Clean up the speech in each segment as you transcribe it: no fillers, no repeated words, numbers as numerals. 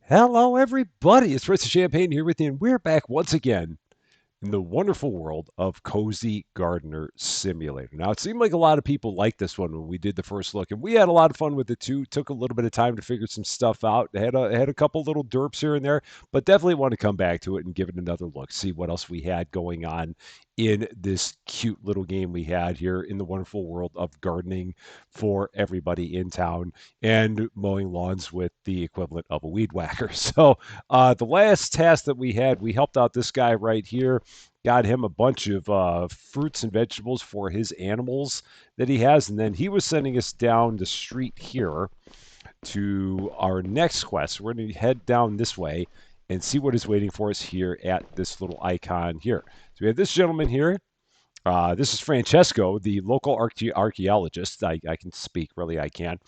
Hello, everybody. It's Fritz Champaign here with you, and we're back once again in the wonderful world of Cozy Gardener Simulator. Now, it seemed like a lot of people liked this one when we did the first look, and we had a lot of fun with it too. Took a little bit of time to figure some stuff out. Had a couple little derps here and there, but definitely want to come back to it and give it another look, see what else we had going on in this cute little game we had here in the wonderful world of gardening for everybody in town and mowing lawns with the equivalent of a weed whacker. So, the last task that we had, we helped out this guy right here, got him a bunch of fruits and vegetables for his animals that he has. And then he was sending us down the street here to our next quest. We're going to head down this way and see what is waiting for us here at this little icon here. So we have this gentleman here. This is Francesco, the local archaeologist. I can speak, really, I can.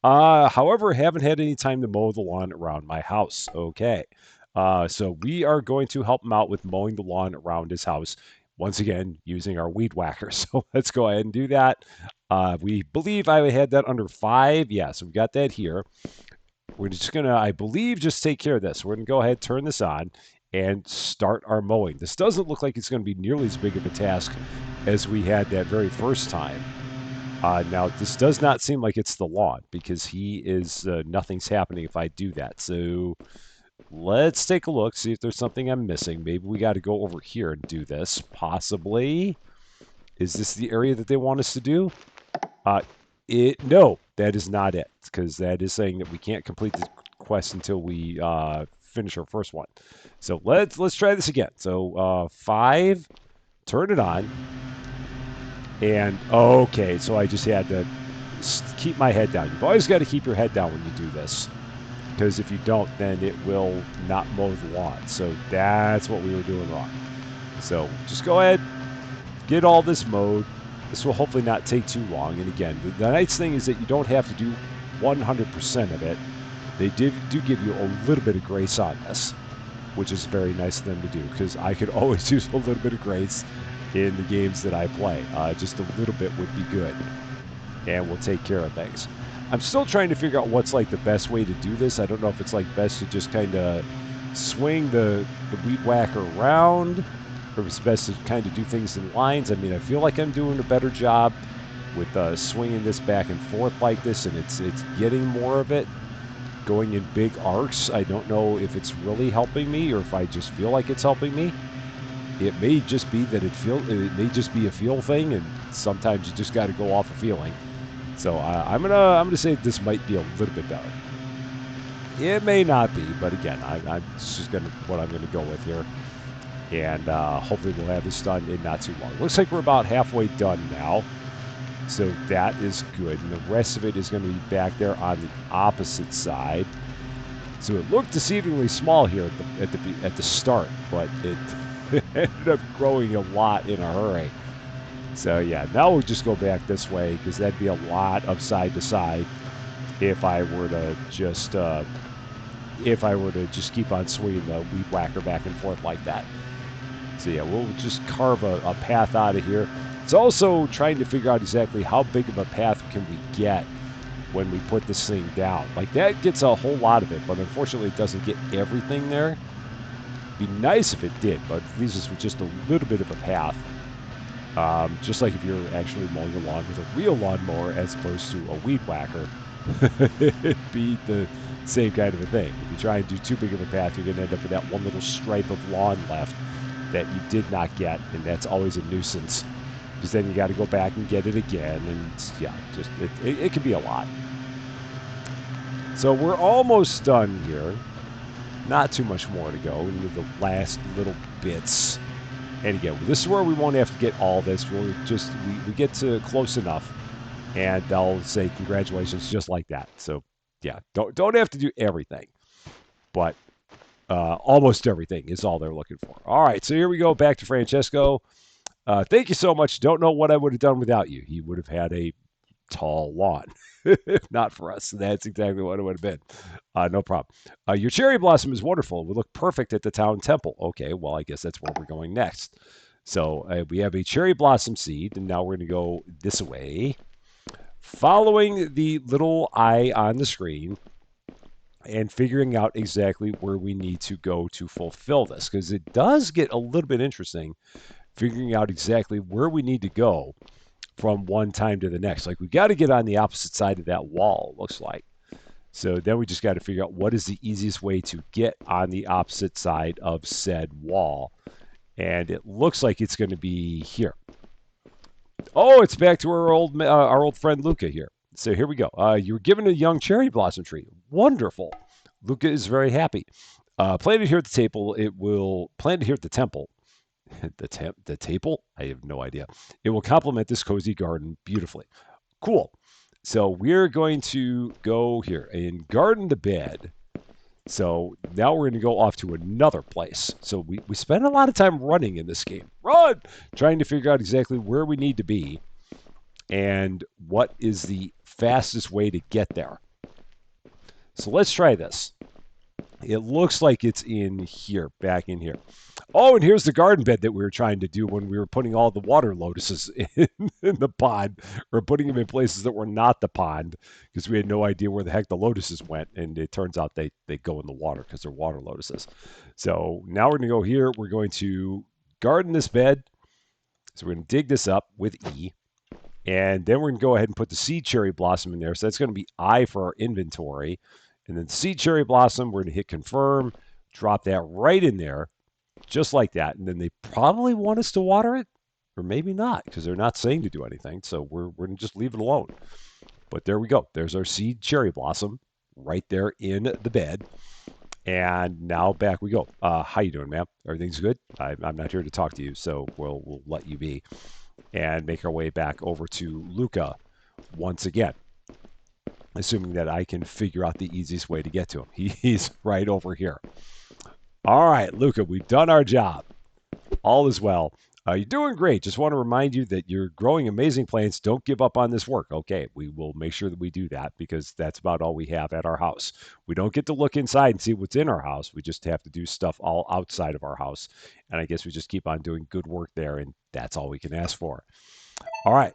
However, haven't had any time to mow the lawn around my house. Okay. So we are going to help him out with mowing the lawn around his house. Once again, using our weed whacker. So let's go ahead and do that. We believe I had that under 5. Yeah, so we got that here. We're just going to, I believe, just take care of this. We're going to go ahead, turn this on, and start our mowing. This doesn't look like it's going to be nearly as big of a task as we had that very first time. Now, this does not seem like it's the lawn because he is, nothing's happening if I do that. So let's take a look, see if there's something I'm missing. Maybe we got to go over here and do this, possibly. Is this the area that they want us to do? Uh, no, that is not it, because that is saying that we can't complete the quest until we finish our first one. So let's try this again. So 5, turn it on, and okay. So I just had to keep my head down. You've always got to keep your head down when you do this, because if you don't, then it will not mow the lawn. So that's what we were doing wrong. So just go ahead, get all this mowed. This will hopefully not take too long. And again, the nice thing is that you don't have to do 100% of it. They do give you a little bit of grace on this, which is very nice of them to do, because I could always use a little bit of grace in the games that I play. Just a little bit would be good, and we'll take care of things. I'm still trying to figure out what's like the best way to do this. I don't know if it's like best to just kind of swing the weed whacker around, or if it's best to kind of do things in lines. I mean, I feel like I'm doing a better job with swinging this back and forth like this, and it's getting more of it going in big arcs. I don't know if it's really helping me or if I just feel like it's helping me. It may just be that it may just be a feel thing, and sometimes you just got to go off a feeling. So I'm gonna say this might be a little bit better. It may not be, but again, I'm just gonna what I'm gonna go with here, and hopefully we'll have this done in not too long. Looks like we're about halfway done now, so that is good. And the rest of it is going to be back there on the opposite side. So it looked deceivingly small here at the start, but it ended up growing a lot in a hurry. So yeah, now we'll just go back this way, because that'd be a lot of side to side if I were to just keep on swinging the weed whacker back and forth like that. So yeah, we'll just carve a path out of here. It's also trying to figure out exactly how big of a path can we get when we put this thing down. Like, that gets a whole lot of it, but unfortunately it doesn't get everything there. It'd be nice if it did, but it leaves us with just a little bit of a path. Just like if you're actually mowing a lawn with a real lawnmower as opposed to a weed whacker, it'd be the same kind of a thing. If you try and do too big of a path, you're going to end up with that one little stripe of lawn left that you did not get, and that's always a nuisance, because then you got to go back and get it again, and yeah, just it can be a lot. So we're almost done here. Not too much more to go into the last little bits. And again, this is where we won't have to get all this. We'll just we get to close enough, and they'll say congratulations just like that. So yeah, don't have to do everything, but almost everything is all they're looking for. All right, so here we go, back to Francesco. Thank you so much. Don't know what I would have done without you. He would have had a tall lawn, if not for us. That's exactly what it would have been. No problem. Your cherry blossom is wonderful. It would look perfect at the town temple. Okay, well, I guess that's where we're going next. So we have a cherry blossom seed, and now we're going to go this way. Following the little eye on the screen, and figuring out exactly where we need to go to fulfill this. Because it does get a little bit interesting figuring out exactly where we need to go from one time to the next. Like we got to get on the opposite side of that wall, it looks like. So then we just got to figure out what is the easiest way to get on the opposite side of said wall. And it looks like it's going to be here. Oh, it's back to our old friend Luca here. So here we go. You were given a young cherry blossom tree. Wonderful. Luca is very happy. Planted here at the table. It will planted here at the temple. The table? I have no idea. It will complement this cozy garden beautifully. Cool. So we're going to go here and garden the bed. So now we're going to go off to another place. So we spend a lot of time running in this game. Run! Trying to figure out exactly where we need to be and what is the fastest way to get there. So let's try this. It looks like it's in here, back in here. Oh, and here's the garden bed that we were trying to do when we were putting all the water lotuses in the pond, or putting them in places that were not the pond, because we had no idea where the heck the lotuses went. And it turns out they go in the water because they're water lotuses. So now we're going to go here. We're going to garden this bed. So we're going to dig this up with E. And then we're going to go ahead and put the seed cherry blossom in there. So that's going to be I for our inventory. And then seed cherry blossom, we're going to hit confirm, drop that right in there, just like that. And then they probably want us to water it, or maybe not, because they're not saying to do anything. So we're going to just leave it alone. But there we go. There's our seed cherry blossom right there in the bed. And now back we go. How you doing, ma'am? Everything's good? I'm not here to talk to you, so we'll let you be. And make our way back over to Luca once again, assuming that I can figure out the easiest way to get to him. He's right over here. All right, Luca, we've done our job. All is well. You're doing great. Just want to remind you that you're growing amazing plants. Don't give up on this work. Okay, we will make sure that we do that because that's about all we have at our house. We don't get to look inside and see what's in our house. We just have to do stuff all outside of our house. And I guess we just keep on doing good work there, and that's all we can ask for. All right.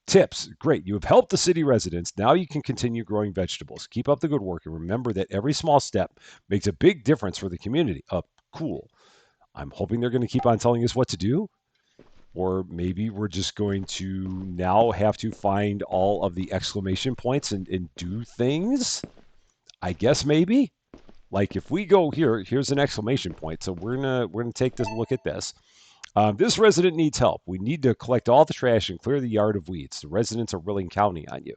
Tips. Great. You have helped the city residents. Now you can continue growing vegetables. Keep up the good work and remember that every small step makes a big difference for the community. Cool. I'm hoping they're going to keep on telling us what to do. Or maybe we're just going to now have to find all of the exclamation points and do things. I guess maybe. Like if we go here, here's an exclamation point. So we're gonna take this look at this. This resident needs help. We need to collect all the trash and clear the yard of weeds. The residents are really counting on you.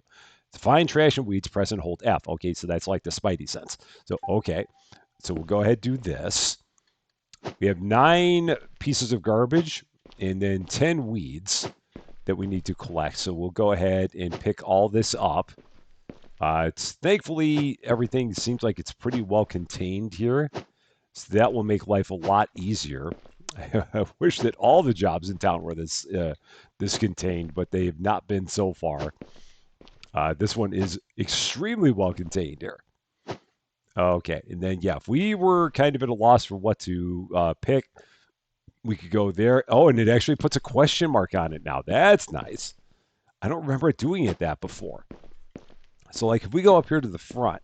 To find trash and weeds, press and hold F. Okay, so that's like the Spidey sense. So, okay. So we'll go ahead and do this. We have 9 pieces of garbage and then 10 weeds that we need to collect. So we'll go ahead and pick all this up. It's thankfully everything seems like it's pretty well contained here. So that will make life a lot easier. I wish that all the jobs in town were this contained, but they have not been so far. This one is extremely well contained here. Okay, and then yeah, if we were kind of at a loss for what to pick, we could go there. Oh, and it actually puts a question mark on it now. That's nice. I don't remember it doing it that before. So like if we go up here to the front,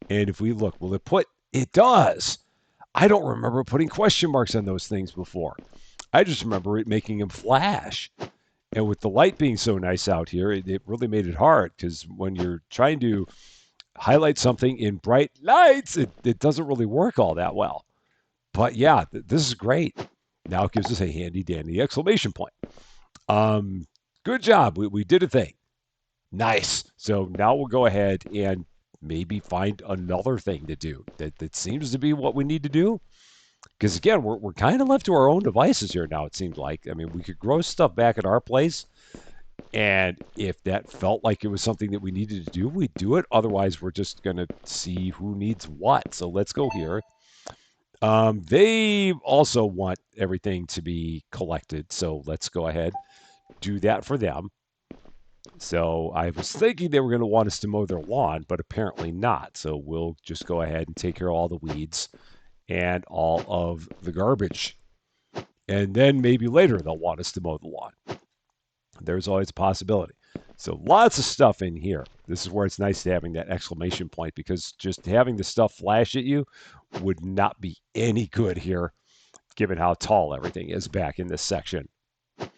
and if we look, will it put? It does. I don't remember putting question marks on those things before. I just remember it making them flash. And with the light being so nice out here, it really made it hard because when you're trying to highlight something in bright lights, it doesn't really work all that well. But yeah, this is great. Now it gives us a handy dandy exclamation point. Good job. We did a thing. Nice. So now we'll go ahead and maybe find another thing to do that seems to be what we need to do. Because again, we're kind of left to our own devices here now, it seems like. I mean, we could grow stuff back at our place. And if that felt like it was something that we needed to do, we'd do it. Otherwise, we're just going to see who needs what. So let's go here. They also want everything to be collected. So let's go ahead, do that for them. So I was thinking they were going to want us to mow their lawn, but apparently not. So we'll just go ahead and take care of all the weeds and all of the garbage. And then maybe later they'll want us to mow the lawn. There's always a possibility. So lots of stuff in here. This is where it's nice to having that exclamation point because just having the stuff flash at you would not be any good here, given how tall everything is back in this section. All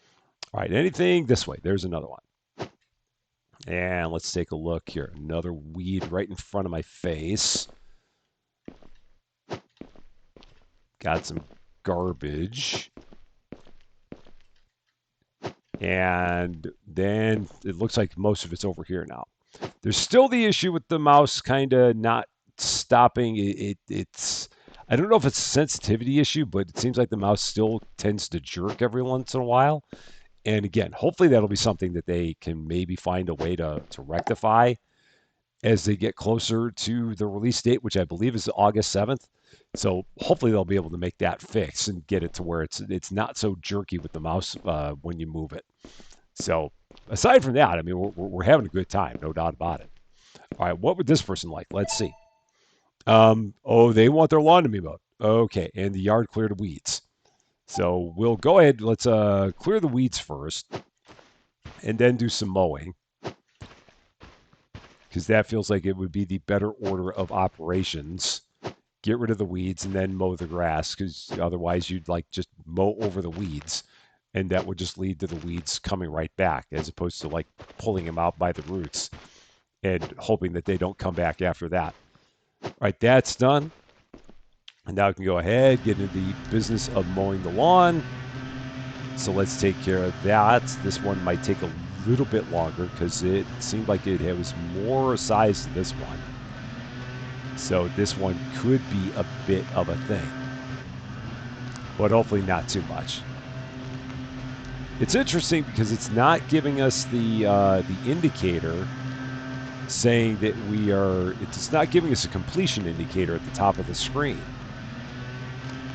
right, anything this way? There's another one. And let's take a look here. Another weed right in front of my face. Got some garbage. And then it looks like most of it's over here now. There's still the issue with the mouse kind of not stopping. It's I don't know if it's a sensitivity issue, but it seems like the mouse still tends to jerk every once in a while. And again, hopefully that'll be something that they can maybe find a way to rectify as they get closer to the release date, which I believe is August 7th. So hopefully they'll be able to make that fix and get it to where it's not so jerky with the mouse when you move it. So aside from that, I mean, we're having a good time, no doubt about it. All right, what would this person like? Let's see. Oh, they want their lawn to be mowed. Okay, and the yard cleared of weeds. So we'll go ahead. Let's clear the weeds first, and then do some mowing, because that feels like it would be the better order of operations. Get rid of the weeds and then mow the grass, because otherwise you'd like just mow over the weeds, and that would just lead to the weeds coming right back, as opposed to like pulling them out by the roots and hoping that they don't come back after that. All right, that's done. And now we can go ahead, get into the business of mowing the lawn. So let's take care of that. This one might take a little bit longer because it seemed like it was more size to this one. So this one could be a bit of a thing, but hopefully not too much. It's interesting because it's not giving us the indicator saying that we are. It's not giving us a completion indicator at the top of the screen.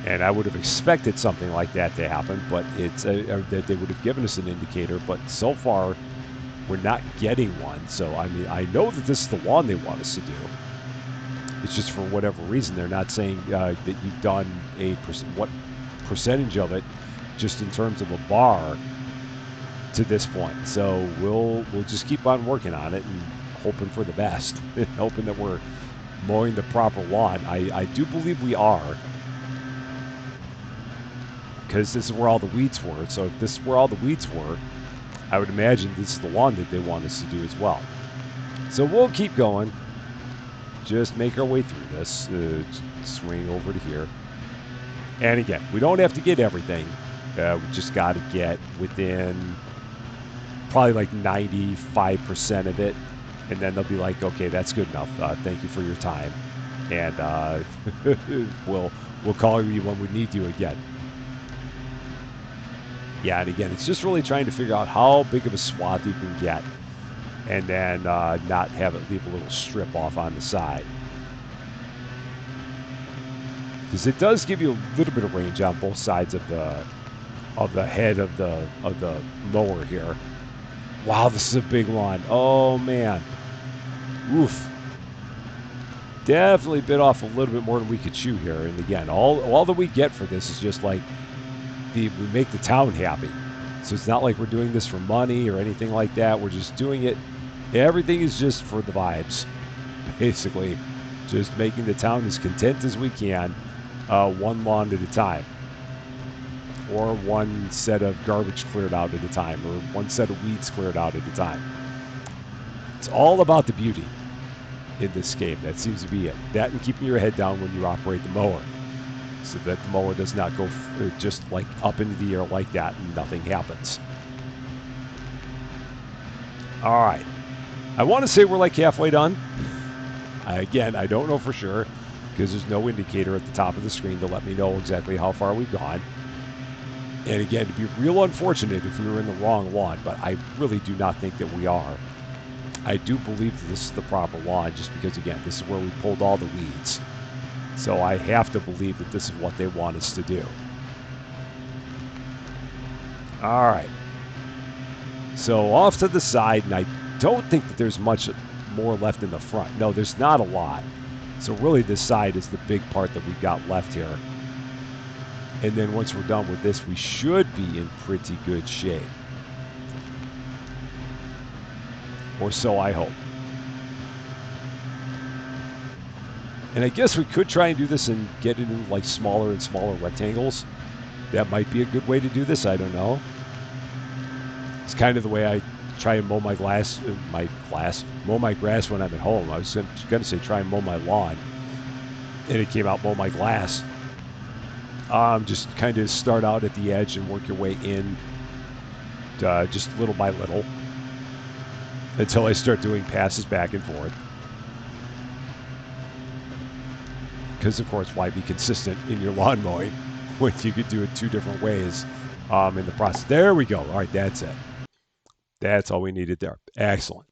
And I would have expected something like that to happen, but it's that they would have given us an indicator. But so far, we're not getting one. So I mean, I know that this is the lawn they want us to do. It's just for whatever reason they're not saying that you've done what percentage of it, just in terms of a bar to this point. So we'll just keep on working on it and hoping for the best, hoping that we're mowing the proper lawn. I do believe we are, because this is where all the weeds were. So if this is where all the weeds were, I would imagine this is the lawn that they want us to do as well. So we'll keep going. Just make our way through this. Swing over to here. And again, we don't have to get everything. We just got to get within probably like 95% of it. And then they'll be like, okay, that's good enough. Thank you for your time. And we'll call you when we need you again. Yeah, and again, it's just really trying to figure out how big of a swath you can get, and then not have it leave a little strip off on the side, because it does give you a little bit of range on both sides of the head of the mower here. Wow, this is a big lawn. Oh man, oof. Definitely bit off a little bit more than we could chew here. And again, all that we get for this is just like we make the town happy. So it's not like we're doing this for money or anything like that. We're just doing it. Everything is just for the vibes, basically. Just making the town as content as we can, one lawn at a time. Or one set of garbage cleared out at a time, or one set of weeds cleared out at a time. It's all about the beauty in this game. That seems to be it. That and keeping your head down when you operate the mower, so that the mower does not go just like up into the air like that and nothing happens. All right. I want to say we're like halfway done. Again, I don't know for sure because there's no indicator at the top of the screen to let me know exactly how far we've gone. And again, it'd be real unfortunate if we were in the wrong lawn, but I really do not think that we are. I do believe that this is the proper lawn just because, again, this is where we pulled all the weeds. So I have to believe that this is what they want us to do. All right. So off to the side, and I don't think that there's much more left in the front. No, there's not a lot. So really this side is the big part that we've got left here. And then once we're done with this, we should be in pretty good shape. or so I hope. And I guess we could try and do this and get it in like smaller and smaller rectangles. That might be a good way to do this. I don't know. It's kind of the way I try and mow my mow my grass when I'm at home. I was going to say try and mow my lawn, and it came out mow my glass. Just kind of start out at the edge and work your way in, just little by little, until I start doing passes back and forth. Because of course, why be consistent in your lawn mowing when you could do it two different ways in the process? There we go. All right, that's it. That's all we needed there. Excellent.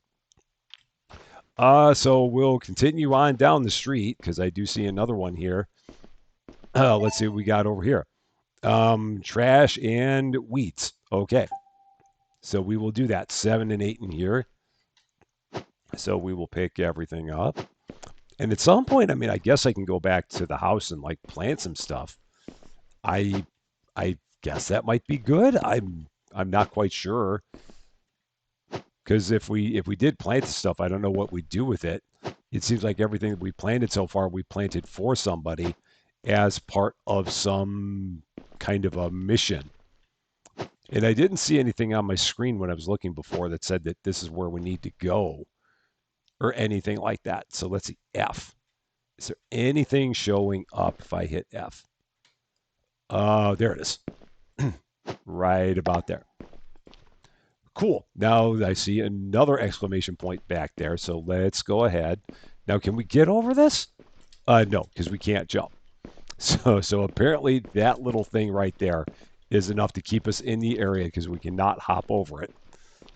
So we'll continue on down the street because I do see another one here. Let's see what we got over here. Trash and weeds. Okay. So we will do that. 7 and 8 in here. So we will pick everything up. And at some point, I mean, I guess I can go back to the house and like plant some stuff. I I guess that might be good. I'm not quite sure. Because if we did plant the stuff, I don't know what we'd do with it. It seems like everything that we planted so far, we planted for somebody as part of some kind of a mission. And I didn't see anything on my screen when I was looking before that said that this is where we need to go or anything like that. So let's see, F. Is there anything showing up if I hit F? There it is. Right about there. Cool. Now I see another exclamation point back there. So let's go ahead. Now, can we get over this? No, because we can't jump. So apparently that little thing right there is enough to keep us in the area because we cannot hop over it.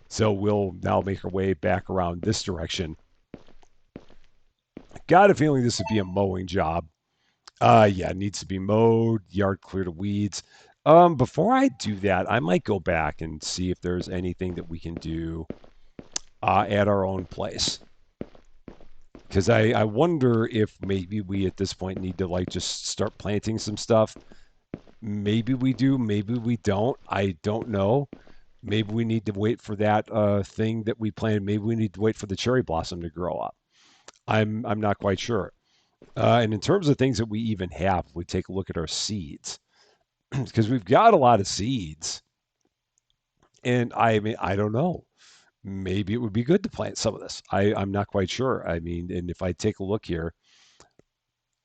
So we'll now make our way back around this direction. Got a feeling this would be a mowing job. Yeah, it needs to be mowed, yard cleared of weeds. Before I do that, I might go back and see if there's anything that we can do at our own place. Because I wonder if maybe we at this point need to like just start planting some stuff. Maybe we do, maybe we don't. I don't know. Maybe we need to wait for that thing that we planted. Maybe we need to wait for the cherry blossom to grow up. I'm not quite sure. And in terms of things that we even have, we take a look at our seeds because we've got a lot of seeds. And I mean, I don't know. Maybe it would be good to plant some of this. I'm not quite sure. I mean, and if I take a look here,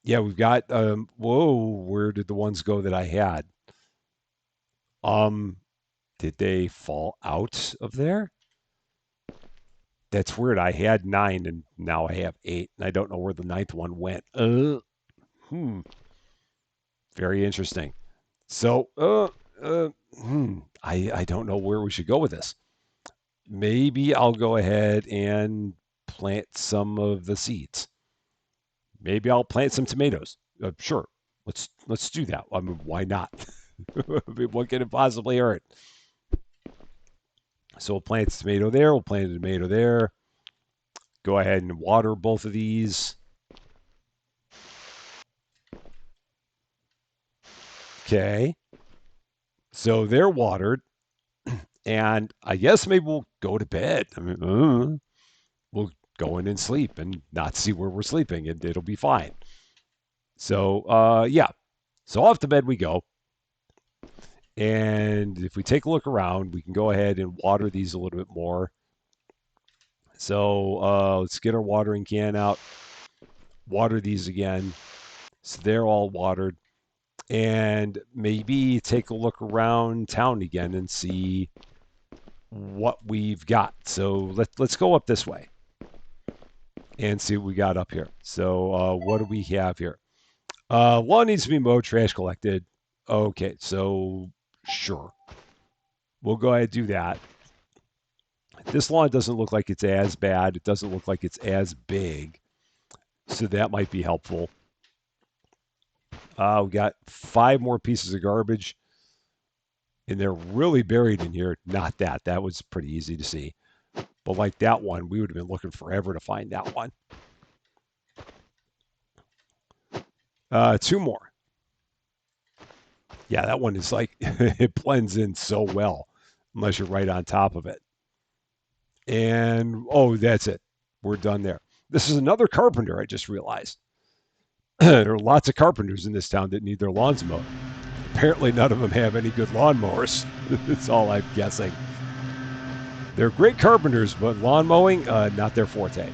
yeah, we've got. Whoa, where did the ones go that I had? Um, did they fall out of there? That's weird. I had 9 and now I have 8, and I don't know where the ninth one went. Hmm. Very interesting. So, I don't know where we should go with this. Maybe I'll go ahead and plant some of the seeds. Maybe I'll plant some tomatoes. Sure, let's do that. I mean, why not? What can it possibly hurt? So we'll plant a tomato there. We'll plant a tomato there. Go ahead and water both of these. Okay. So they're watered. And I guess maybe we'll go to bed. I mean, we'll go in and sleep and not see where we're sleeping, and it'll be fine. So, yeah. So off to bed we go. And if we take a look around, we can go ahead and water these a little bit more. So let's get our watering can out, water these again. So they're all watered. And maybe take a look around town again and see what we've got. So let's go up this way and see what we got up here. So what do we have here? Lawn needs to be mowed, trash collected. Okay, so sure. We'll go ahead and do that. This lawn doesn't look like it's as bad. It doesn't look like it's as big. So that might be helpful. We got 5 more pieces of garbage. And they're really buried in here. Not that. That was pretty easy to see. But like that one, we would have been looking forever to find that one. 2 more. Yeah, that one is like, it blends in so well, unless you're right on top of it. And oh, that's it. We're done there. This is another carpenter, I just realized. There are lots of carpenters in this town that need their lawns mowed. Apparently, none of them have any good lawnmowers. That's all I'm guessing. They're great carpenters, but lawn mowing, not their forte.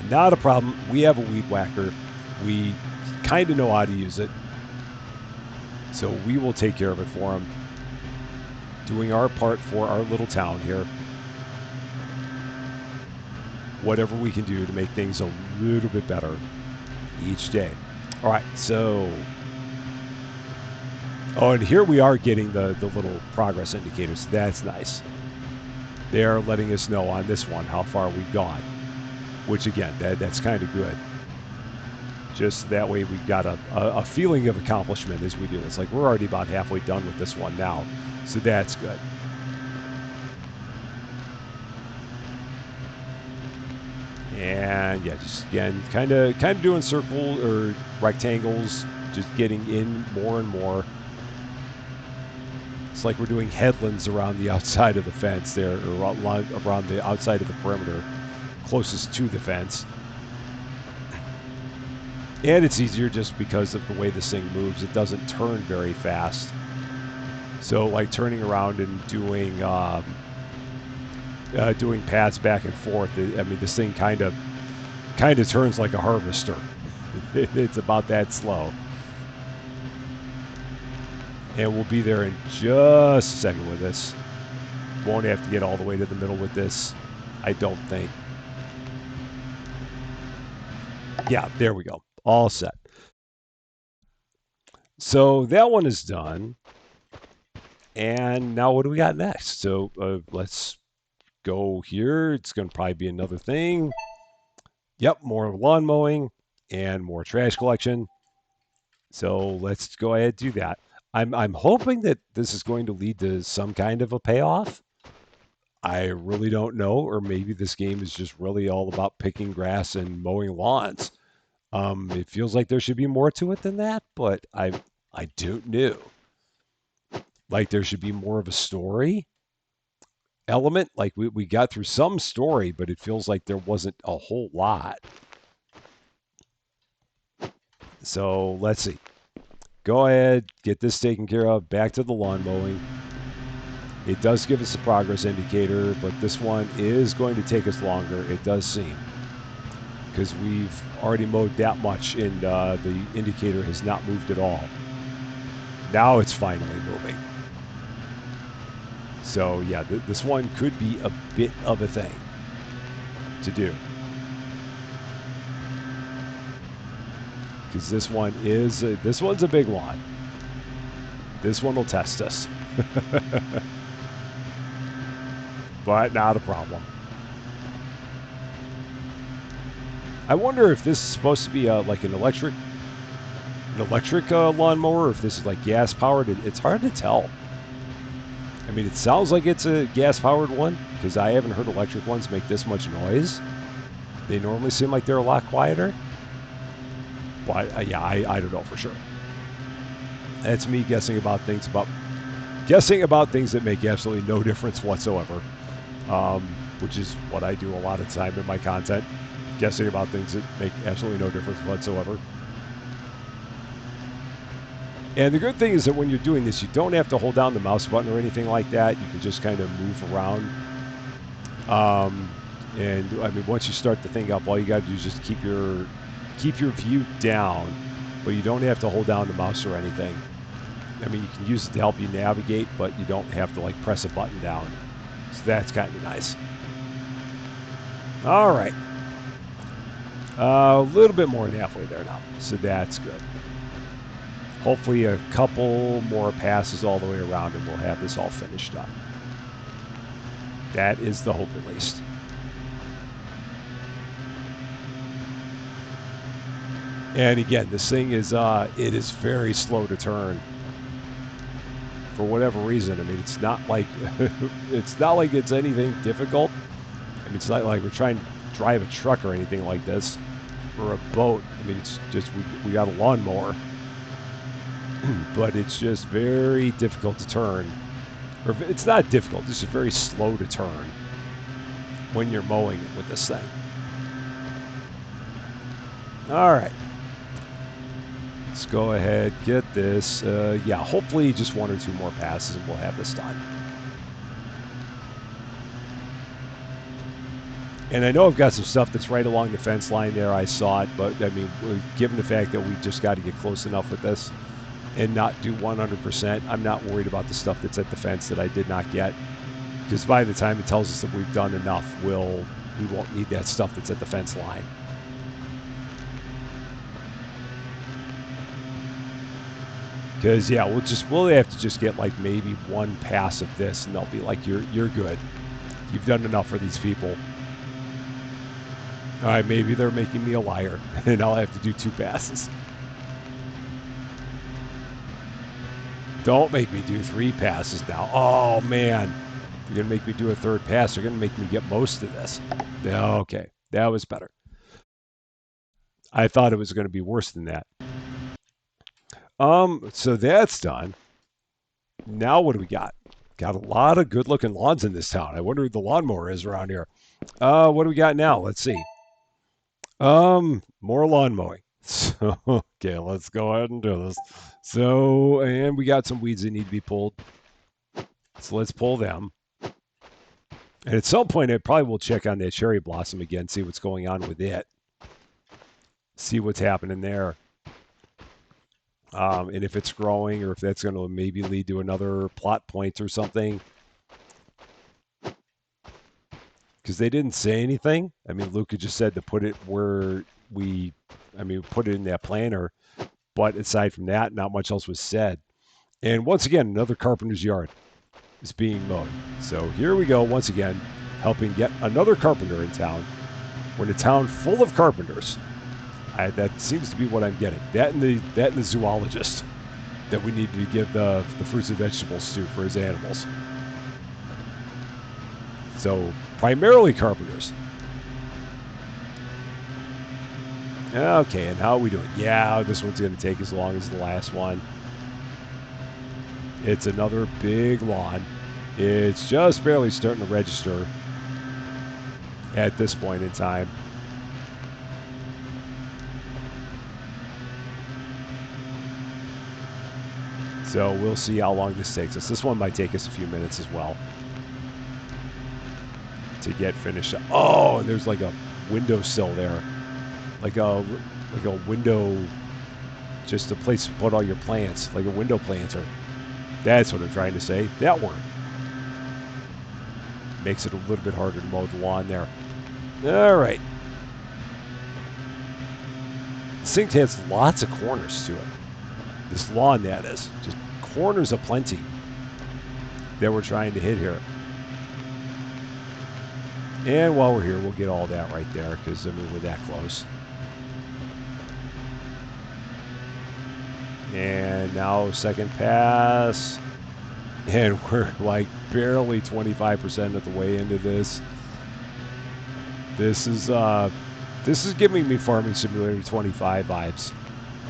Not a problem. We have a weed whacker. We kind of know how to use it. So we will take care of it for them, doing our part for our little town here. Whatever we can do to make things a little bit better each day. All right, so oh, and here we are getting the little progress indicators. That's nice. They are letting us know on this one how far we've gone, which again, that's kind of good. Just that way we got a feeling of accomplishment as we do this. Like we're already about halfway done with this one now, so that's good. And yeah, just again, kind of doing circle or rectangles, just getting in more and more. It's like we're doing headlands around the outside of the fence there, or around the outside of the perimeter, closest to the fence. And it's easier just because of the way this thing moves. It doesn't turn very fast. So like turning around and doing paths back and forth. I mean, this thing kind of turns like a harvester. It's about that slow. And we'll be there in just a second with this. Won't have to get all the way to the middle with this, I don't think. Yeah, there we go. All set. So that one is done. And now what do we got next? So let's go here. It's going to probably be another thing. Yep, more lawn mowing and more trash collection. So let's go ahead and do that. I'm hoping that this is going to lead to some kind of a payoff. I really don't know, or maybe this game is just really all about picking grass and mowing lawns. It feels like there should be more to it than that, but I don't know. Like there should be more of a story element. Like we got through some story, but it feels like there wasn't a whole lot. So let's see. Go ahead, get this taken care of. Back to the lawn mowing. It does give us a progress indicator, but this one is going to take us longer, it does seem, because we've already mowed that much and the indicator has not moved at all. Now it's finally moving. So, yeah, this one could be a bit of a thing to do. Because this one's a big one. This one will test us, but not a problem. I wonder if this is supposed to be like an electric lawnmower, or if this is like gas powered. It's hard to tell. I mean, it sounds like it's a gas powered one because I haven't heard electric ones make this much noise. They normally seem like they're a lot quieter. But yeah, I don't know for sure. That's me guessing about things that make absolutely no difference whatsoever, which is what I do a lot of time in my content, guessing about things that make absolutely no difference whatsoever. And the good thing is that when you're doing this, you don't have to hold down the mouse button or anything like that. You can just kind of move around. Um, and I mean, once you start the thing up, all you got to do is just keep your view down, but you don't have to hold down the mouse or anything. I mean, you can use it to help you navigate, but you don't have to like press a button down. So that's kind of nice. All right. A little bit more than halfway there now. So that's good. Hopefully, a couple more passes all the way around and we'll have this all finished up. That is the hope, at least. And again, this thing it is very slow to turn for whatever reason. I mean, it's not like it's anything difficult. I mean, it's not like we're trying to drive a truck or anything like this, or a boat. I mean, it's just we got a lawnmower, but it's just very difficult to turn Or it's not difficult, it's just very slow to turn when you're mowing it with this thing. All right. Let's go ahead, get this. Yeah, hopefully just one or two more passes and we'll have this done. And I know I've got some stuff that's right along the fence line there. I saw it, but I mean, given the fact that we just got to get close enough with this and not do 100%, I'm not worried about the stuff that's at the fence that I did not get. Because by the time it tells us that we've done enough, we won't need that stuff that's at the fence line. Because yeah, we'll have to just get like maybe one pass of this, and they'll be like, "You're good. You've done enough for these people." All right, maybe they're making me a liar, and I'll have to do two passes. Don't make me do three passes now. Oh man, they're gonna make me do a third pass. They're gonna make me get most of this. Okay, that was better. I thought it was gonna be worse than that. So that's done. Now what do we got? Got a lot of good-looking lawns in this town. I wonder who the lawnmower is around here. What do we got now? Let's see. More lawn mowing. So, okay, let's go ahead and do this. So, and we got some weeds that need to be pulled. So let's pull them. And at some point, I probably will check on that cherry blossom again, see what's going on with it. See what's happening there. And if it's growing or if that's going to maybe lead to another plot point or something. Because they didn't say anything. I mean, Luca just said to put it where put it in that planner. But aside from that, not much else was said. And once again, another carpenter's yard is being mowed. So here we go, once again, helping yet another carpenter in town. We're in a town full of carpenters. That seems to be what I'm getting. That and the zoologist that we need to give the fruits and vegetables to for his animals. So primarily carpenters. Okay, and how are we doing? Yeah, this one's going to take as long as the last one. It's another big lawn. It's just barely starting to register at this point in time. So we'll see how long this takes us. This one might take us a few minutes as well to get finished. Oh, and there's like a windowsill there, like a window, just a place to put all your plants, like a window planter. That's what I'm trying to say. That word makes it a little bit harder to mow the lawn there. All right. This thing has lots of corners to it. This lawn, that is, just corners aplenty that we're trying to hit here. And while we're here, we'll get all that right there because, I mean, we're that close. And now second pass. And we're like barely 25% of the way into this. This is giving me Farming Simulator 25 vibes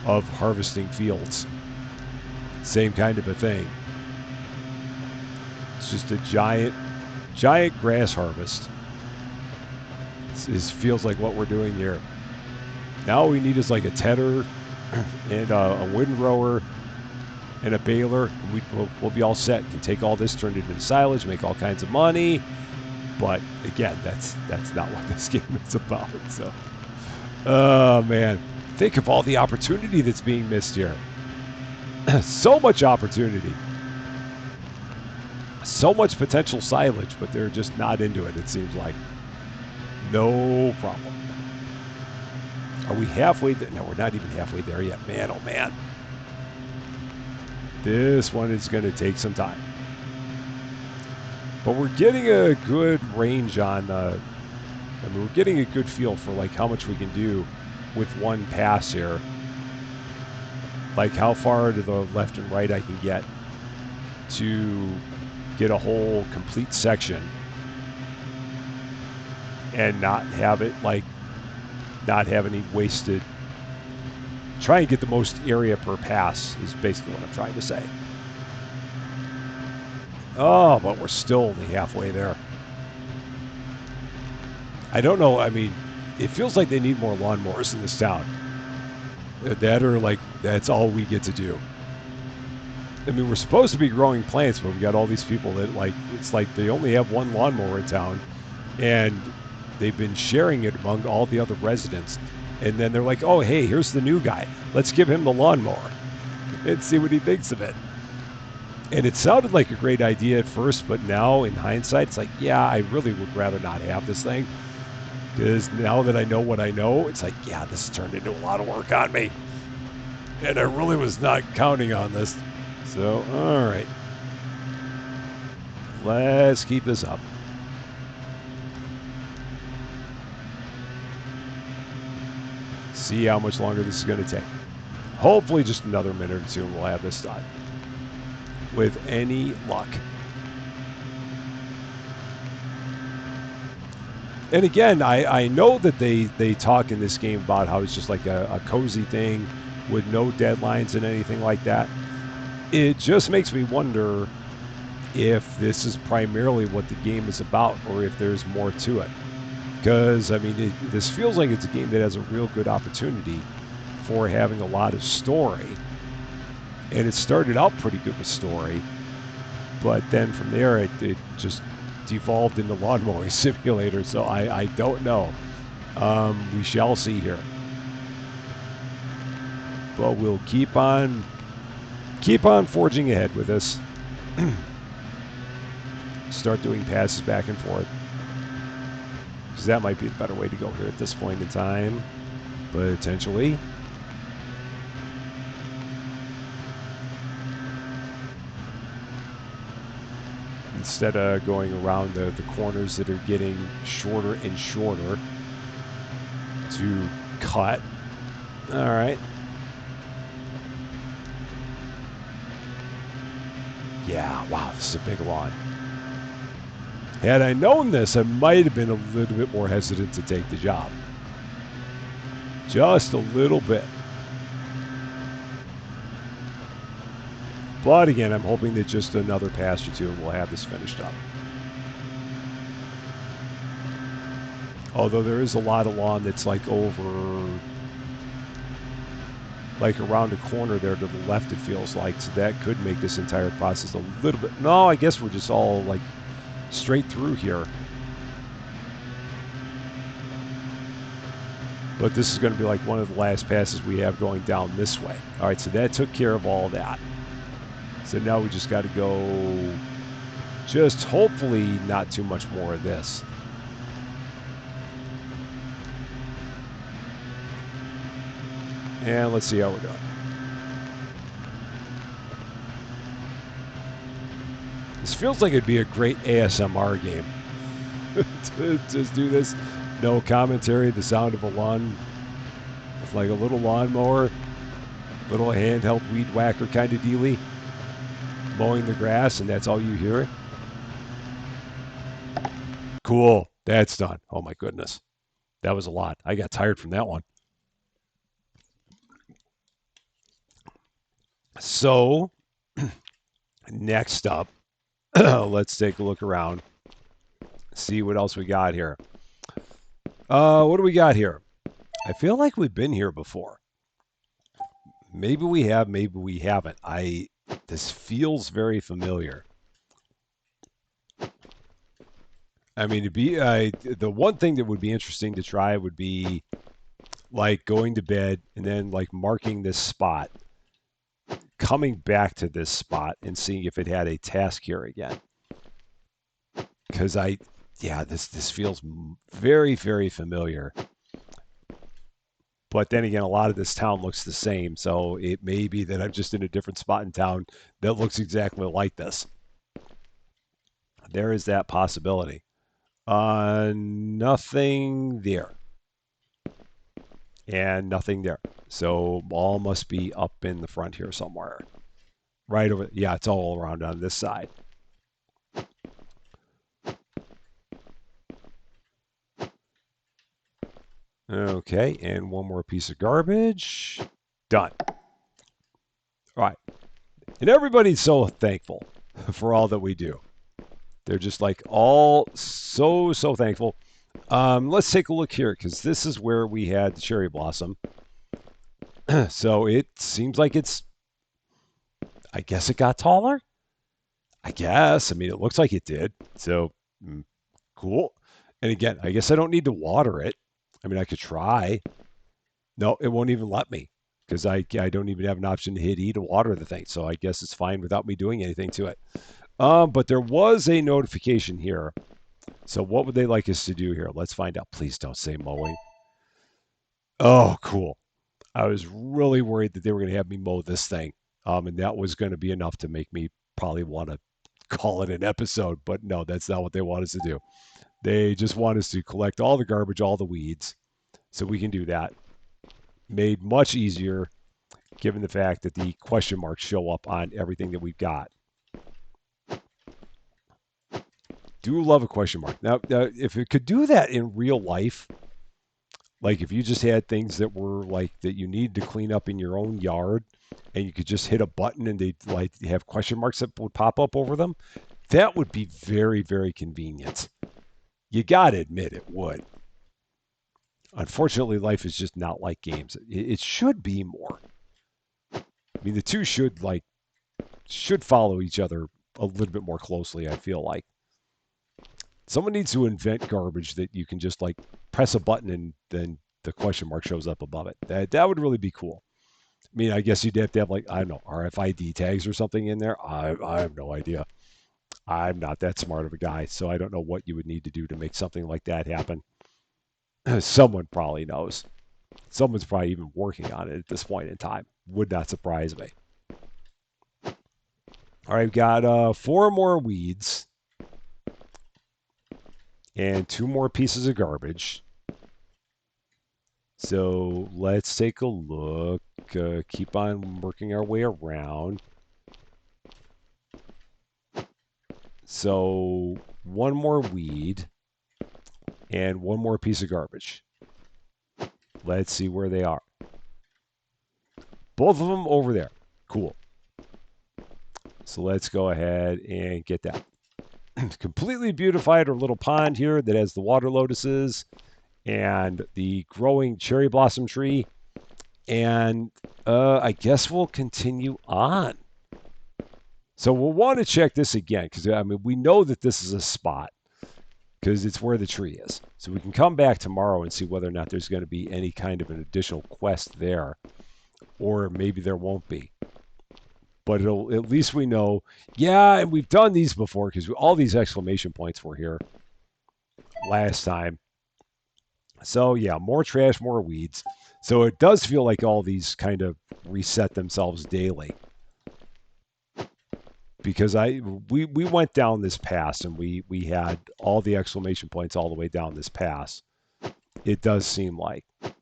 of harvesting fields. Same kind of a thing. It's just a giant grass harvest. This feels like what we're doing here. Now all we need is like a tedder and a windrower and a baler, and we'll be all set. Can take all this, turn it into silage, make all kinds of money. But again, that's not what this game is about. So, oh man, think of all the opportunity that's being missed here. So much opportunity, so much potential silage, but they're just not into it. It seems like no problem. Are we halfway there? No, we're not even halfway there yet. Man, oh man. This one is going to take some time. But we're getting a good range on, we're getting a good feel for like how much we can do with one pass here. Like how far to the left and right I can get to get a whole complete section and not have it not have any wasted. Try and get the most area per pass is basically what I'm trying to say. Oh, but we're still only halfway there. I don't know. I mean, it feels like they need more lawnmowers in this town. That or like that's all we get to do. I mean, we're supposed to be growing plants, but we got all these people that like it's like they only have one lawnmower in town, and they've been sharing it among all the other residents. And then they're like, "Oh, hey, here's the new guy. Let's give him the lawnmower and see what he thinks of it." And it sounded like a great idea at first, but now in hindsight, it's like, yeah, I really would rather not have this thing because now that I know what I know, it's like, yeah, this has turned into a lot of work on me, and I really was not counting on this. So, all right, let's keep this up. See how much longer this is going to take. Hopefully, just another minute or two, and we'll have this done with any luck. And again, I know that they talk in this game about how it's just like a cozy thing with no deadlines and anything like that. It just makes me wonder if this is primarily what the game is about or if there's more to it. Because, I mean, this feels like it's a game that has a real good opportunity for having a lot of story. And it started out pretty good with story, but then from there, it just devolved into lawn mowing simulator. So I don't know. We shall see here. But we'll keep on forging ahead with this. Start doing passes back and forth because that might be the better way to go here at this point in time, potentially. Instead of going around the corners that are getting shorter and shorter to cut. All right. Yeah, wow, this is a big lawn. Had I known this, I might have been a little bit more hesitant to take the job. Just a little bit. But again, I'm hoping that just another pass or two and we'll have this finished up. Although there is a lot of lawn that's like over, like around a corner there to the left, it feels like. So that could make this entire process a little bit. No, I guess we're just all like straight through here. But this is going to be like one of the last passes we have going down this way. All right, so that took care of all that. So now we just got to go, just hopefully not too much more of this. And let's see how we're doing. This feels like it'd be a great ASMR game. To just do this, no commentary, the sound of a lawn, with like a little lawnmower, little handheld weed whacker kind of dealy, mowing the grass, and that's all you hear. Cool, that's done. Oh my goodness, that was a lot. I got tired from that one. So next up, let's take a look around, see what else we got here. What do we got here? I feel like we've been here before. Maybe we have, maybe we haven't. This feels very familiar. I mean, the one thing that would be interesting to try would be like going to bed and then like marking this spot, coming back to this spot and seeing if it had a task here again. Because yeah, this feels very very familiar. But then again, a lot of this town looks the same, so it may be that I'm just in a different spot in town that looks exactly like this. There is that possibility. Nothing there. And nothing there. So all must be up in the front here somewhere. Right over. Yeah, it's all around on this side. Okay, and one more piece of garbage. Done. All right. And everybody's so thankful. for all that we do. They're just like all so thankful. Let's take a look here because this is where we had the cherry blossom. So it seems like it's, I guess it got taller. I guess. I mean, it looks like it did. So cool. And again, I guess I don't need to water it. I mean, I could try. No, it won't even let me because I don't even have an option to hit E to water the thing. So I guess it's fine without me doing anything to it. But there was a notification here. So what would they like us to do here? Let's find out. Please don't say mowing. Oh, cool. I was really worried that they were going to have me mow this thing. And that was going to be enough to make me probably want to call it an episode. But no, that's not what they want us to do. They just want us to collect all the garbage, all the weeds. So we can do that. Made much easier given the fact that the question marks show up on everything that we've got. Do love a question mark. Now, if it could do that in real life, like if you just had things that were like that you need to clean up in your own yard and you could just hit a button and they'd like have question marks that would pop up over them, that would be very convenient. You got to admit it would. Unfortunately, life is just not like games. It should be more. I mean, the two should follow each other a little bit more closely, I feel like. Someone needs to invent garbage that you can just like press a button and then the question mark shows up above it. That would really be cool. I mean, I guess you'd have to have like, I don't know, RFID tags or something in there. I have no idea. I'm not that smart of a guy, so I don't know what you would need to do to make something like that happen. Someone probably knows. Someone's probably even working on it at this point in time. Would not surprise me. All right, we've got four more weeds and two more pieces of garbage. So let's take a look. Keep on working our way around. So one more weed and one more piece of garbage. Let's see where they are. Both of them over there. Cool. So let's go ahead and get that. Completely beautified our little pond here that has the water lotuses and the growing cherry blossom tree. And I guess we'll continue on. So we'll want to check this again because I mean we know that this is a spot because it's where the tree is. So we can come back tomorrow and see whether or not there's going to be any kind of an additional quest there, or maybe there won't be. But it'll at least we know. Yeah, and we've done these before because all these exclamation points were here last time. So yeah, more trash, more weeds. So it does feel like all these kind of reset themselves daily. Because we went down this pass and we had all the exclamation points all the way down this pass. It does seem like. And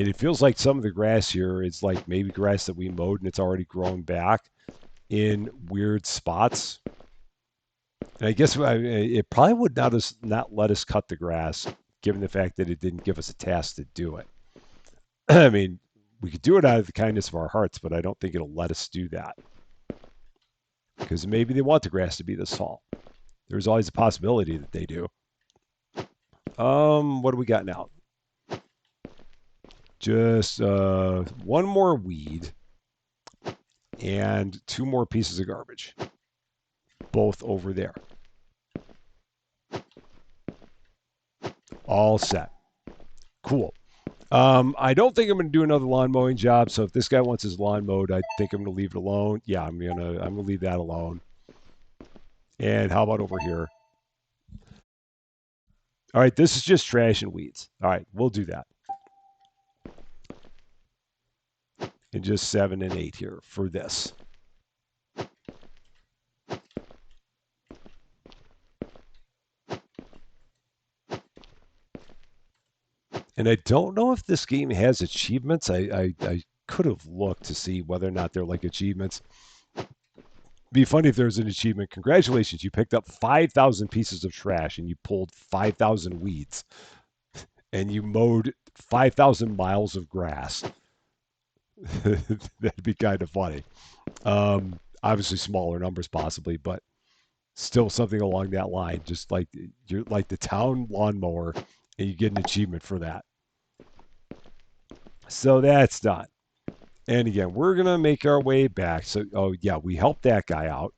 it feels like some of the grass here is like maybe grass that we mowed and it's already growing back in weird spots. And I guess it probably would not let us cut the grass given the fact that it didn't give us a task to do it. I mean, we could do it out of the kindness of our hearts, but I don't think it'll let us do that. Because maybe they want the grass to be this tall. There's always a possibility that they do. What do we got now? Just one more weed and two more pieces of garbage. Both over there. All set. Cool. I don't think I'm going to do another lawn mowing job. So if this guy wants his lawn mowed, I think I'm going to leave it alone. Yeah, I'm gonna leave that alone. And how about over here? All right, this is just trash and weeds. All right, we'll do that. And just 7 and 8 here for this. And I don't know if this game has achievements. I could have looked to see whether or not they're like achievements. Be funny if there's an achievement. Congratulations, you picked up 5,000 pieces of trash and you pulled 5,000 weeds and you mowed 5,000 miles of grass. That'd be kind of funny. Obviously, smaller numbers possibly, but still something along that line. Just like you're like the town lawnmower, and you get an achievement for that. So that's done. And again, we're gonna make our way back. So, oh yeah, we helped that guy out.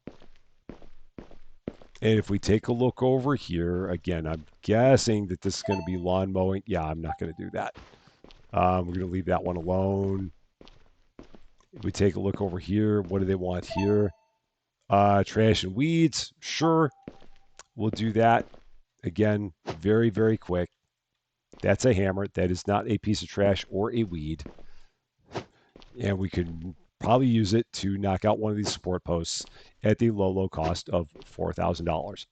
And if we take a look over here, again, I'm guessing that this is going to be lawn mowing. Yeah, I'm not going to do that. We're going to leave that one alone. If we take a look over here, what do they want here? Trash and weeds. Sure, we'll do that. Again, very, very quick. That's a hammer. That is not a piece of trash or a weed. And we could probably use it to knock out one of these support posts at the low, low cost of $4,000.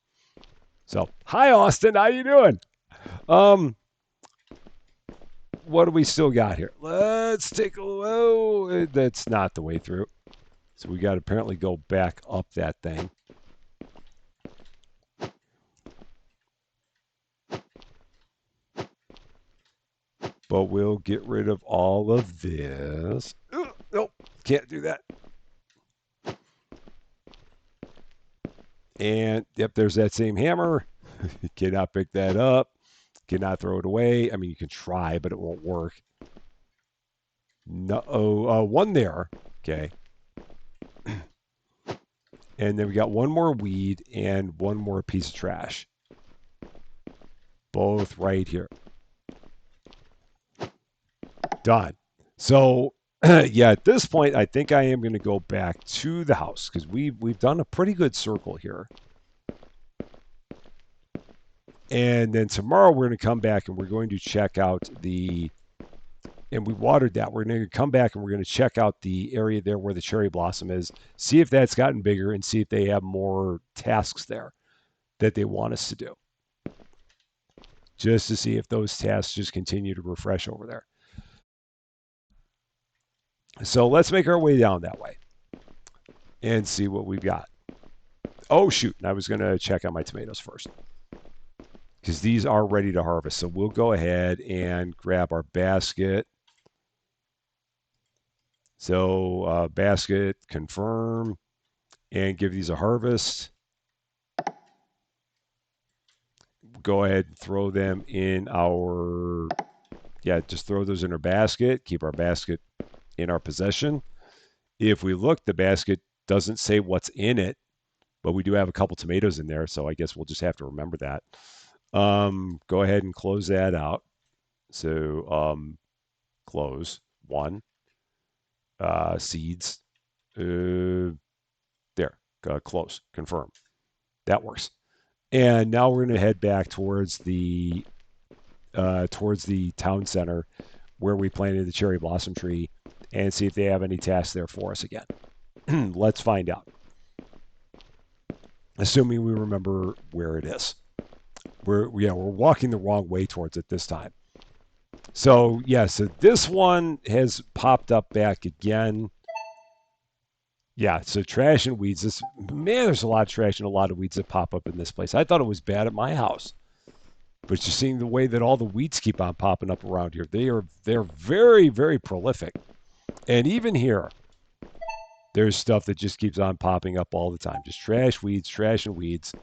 So, hi, Austin. How you doing? Um, what do we still got here? Let's take a look. That's not the way through. So we got to apparently go back up that thing. But we'll get rid of all of this. Nope, can't do that. And yep, there's that same hammer. You cannot pick that up. Cannot throw it away. I mean, you can try, but it won't work. No, one there. Okay. And then we got one more weed and one more piece of trash. Both right here. Done. So yeah, at this point, I think I am going to go back to the house because we've done a pretty good circle here. And then tomorrow we're going to come back and we're going to check out and we watered that. We're going to come back and we're going to check out the area there where the cherry blossom is, see if that's gotten bigger and see if they have more tasks there that they want us to do. Just to see if those tasks just continue to refresh over there. So let's make our way down that way and see what we've got. Oh, shoot. I was going to check on my tomatoes first because these are ready to harvest. So we'll go ahead and grab our basket. So basket, confirm, and give these a harvest. Go ahead and throw them in our, yeah, just throw those in our basket. Keep our basket in our possession. If we look, the basket doesn't say what's in it, but we do have a couple tomatoes in there, so I guess we'll just have to remember that. Go ahead and close that out. So close one. Seeds. There. Close. Confirm. That works. And now we're going to head back towards the town center where we planted the cherry blossom tree and see if they have any tasks there for us again. Let's find out. Assuming we remember where it is. We're walking the wrong way towards it this time. So yeah, so this one has popped up back again. Yeah, so trash and weeds. There's a lot of trash and a lot of weeds that pop up in this place. I thought it was bad at my house, but you're seeing the way that all the weeds keep on popping up around here. They're very, very prolific, and even here, there's stuff that just keeps on popping up all the time. Just trash and weeds.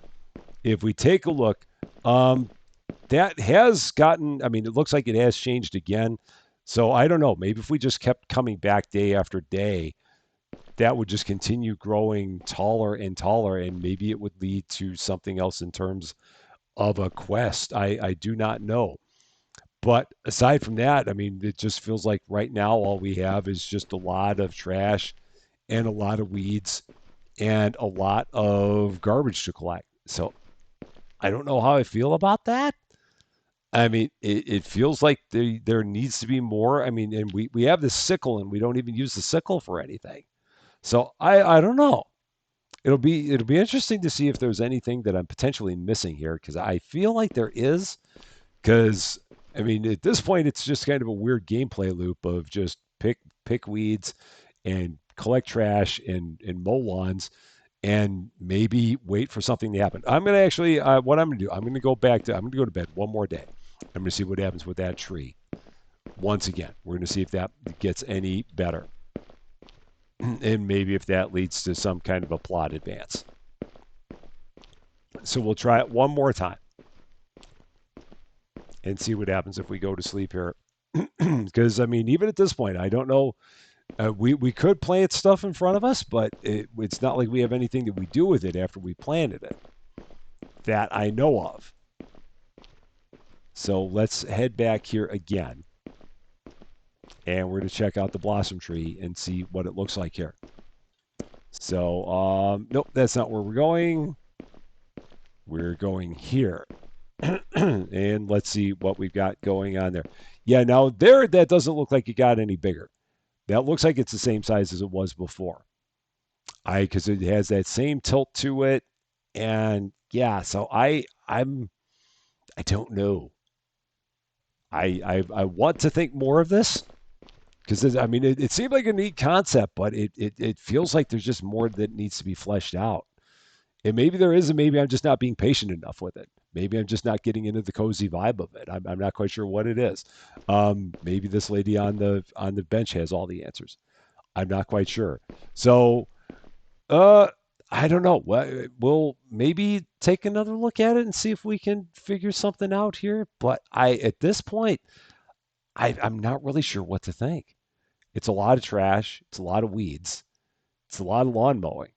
If we take a look, that has gotten. I mean, it looks like it has changed again. So I don't know. Maybe if we just kept coming back day after day, that would just continue growing taller and taller, and maybe it would lead to something else in terms of a quest. I do not know. But aside from that, I mean, it just feels like right now all we have is just a lot of trash and a lot of weeds and a lot of garbage to collect. So I don't know how I feel about that. I mean, it feels like there needs to be more. I mean, and we have the sickle and we don't even use the sickle for anything. So I don't know. It'll be interesting to see if there's anything that I'm potentially missing here because I feel like there is. Because I mean, at this point, it's just kind of a weird gameplay loop of just pick weeds and collect trash and mow lawns and maybe wait for something to happen. I'm gonna actually what I'm gonna do. I'm gonna go to bed one more day. I'm gonna see what happens with that tree. Once again, we're gonna see if that gets any better. And maybe if that leads to some kind of a plot advance. So we'll try it one more time and see what happens if we go to sleep here. Because I mean, even at this point, I don't know. We could plant stuff in front of us, but it's not like we have anything that we do with it after we planted it that I know of. So let's head back here again, and we're going to check out the blossom tree and see what it looks like here. So, nope, that's not where we're going. We're going here. And let's see what we've got going on there. Yeah, now there, that doesn't look like it got any bigger. That looks like it's the same size as it was before. Because it has that same tilt to it, and yeah, so I don't know. I want to think more of this because I mean it seemed like a neat concept, but it feels like there's just more that needs to be fleshed out. And maybe there is, and maybe I'm just not being patient enough with it. Maybe I'm just not getting into the cozy vibe of it. I'm not quite sure what it is. Maybe this lady on the bench has all the answers. I'm not quite sure. So, uh, I don't know. We'll maybe take another look at it and see if we can figure something out here. But at this point, I'm not really sure what to think. It's a lot of trash. It's a lot of weeds. It's a lot of lawn mowing.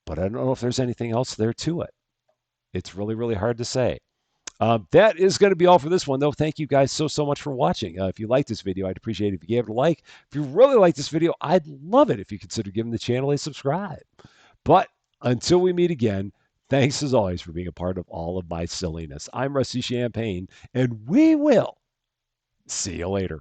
But I don't know if there's anything else there to it. It's really, really hard to say. That is going to be all for this one, though. Thank you guys so much for watching. If you liked this video, I'd appreciate it if you gave it a like. If you really like this video, I'd love it if you consider giving the channel a subscribe. But until we meet again, thanks as always for being a part of all of my silliness. I'm Rusty Champagne, and we will see you later.